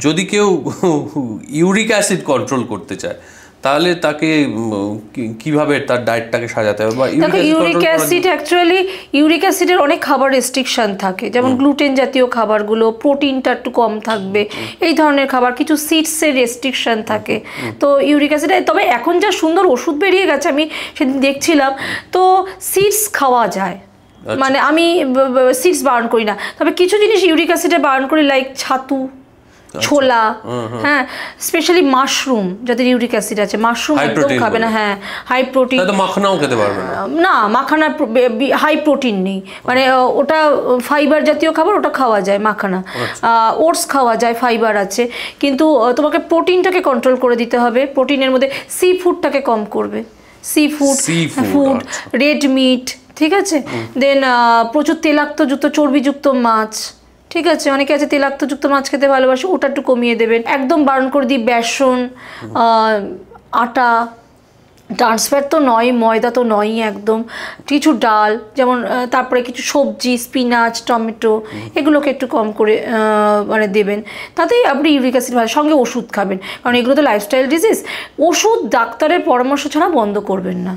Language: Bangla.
যদি কেউ ইউরিক অ্যাসিড কন্ট্রোল করতে চায় তাহলে তাকে কিভাবে তার ডায়েটটাকে সাজাতে হবে? বা ইউরিক অ্যাসিড অ্যাকচুয়ালি ইউরিক অ্যাসিডের অনেক খাবার রেস্ট্রিকশন থাকে, যেমন গ্লুটেন জাতীয় খাবারগুলো, প্রোটিনটা একটু কম থাকবে, এই ধরনের খাবার, কিছু সিডসের রেস্ট্রিকশন থাকে। তো ইউরিক অ্যাসিড, তবে এখন যা সুন্দর ওষুধ বেরিয়ে গেছে, আমি সেদিন দেখছিলাম, তো সিডস খাওয়া যায়, মানে আমি সিডস বারণ করি না, তবে কিছু জিনিস ইউরিক অ্যাসিডে বারণ করি, লাইক ছাতু, ছোলা, হ্যাঁ, স্পেশালি মাশরুম, যাদের ইউরিক অ্যাসিড আছে মাশরুম একদম খাবে না। হ্যাঁ, হাই প্রোটিন। মাখনাও খেতে পারবে না, না মাখানা হাই প্রোটিন নেই, মানে ওটা ফাইবার জাতীয় খাবার, ওটা খাওয়া যায় মাখানা। ওটস খাওয়া যায়, ফাইবার আছে, কিন্তু তোমাকে প্রোটিনটাকে কন্ট্রোল করে দিতে হবে। প্রোটিনের মধ্যে সি ফুডটাকে কম করবে, সি ফুড, রেড মিট, ঠিক আছে। দেন প্রচুর তেলাক্তযুক্ত চর্বিযুক্ত মাছ, ঠিক আছে, অনেকে আছে তেলাক্তযুক্ত মাছ খেতে ভালোবাসে, ওটা একটু কমিয়ে দেবেন। একদম বারণ করে দিই বেসন, আটা, ট্রান্সফ্যাট তো নয়, ময়দা তো নয়ই একদম, কিছু ডাল, যেমন তারপরে কিছু সবজি, স্পিনাচ, টমেটো, এগুলোকে একটু কম করে মানে দেবেন, তাতেই আপনি ইউরিক অ্যাসিড ভালো। সঙ্গে ওষুধ খাবেন, কারণ এগুলো তো লাইফস্টাইল ডিজিজ, ওষুধ ডাক্তারের পরামর্শ ছাড়া বন্ধ করবেন না।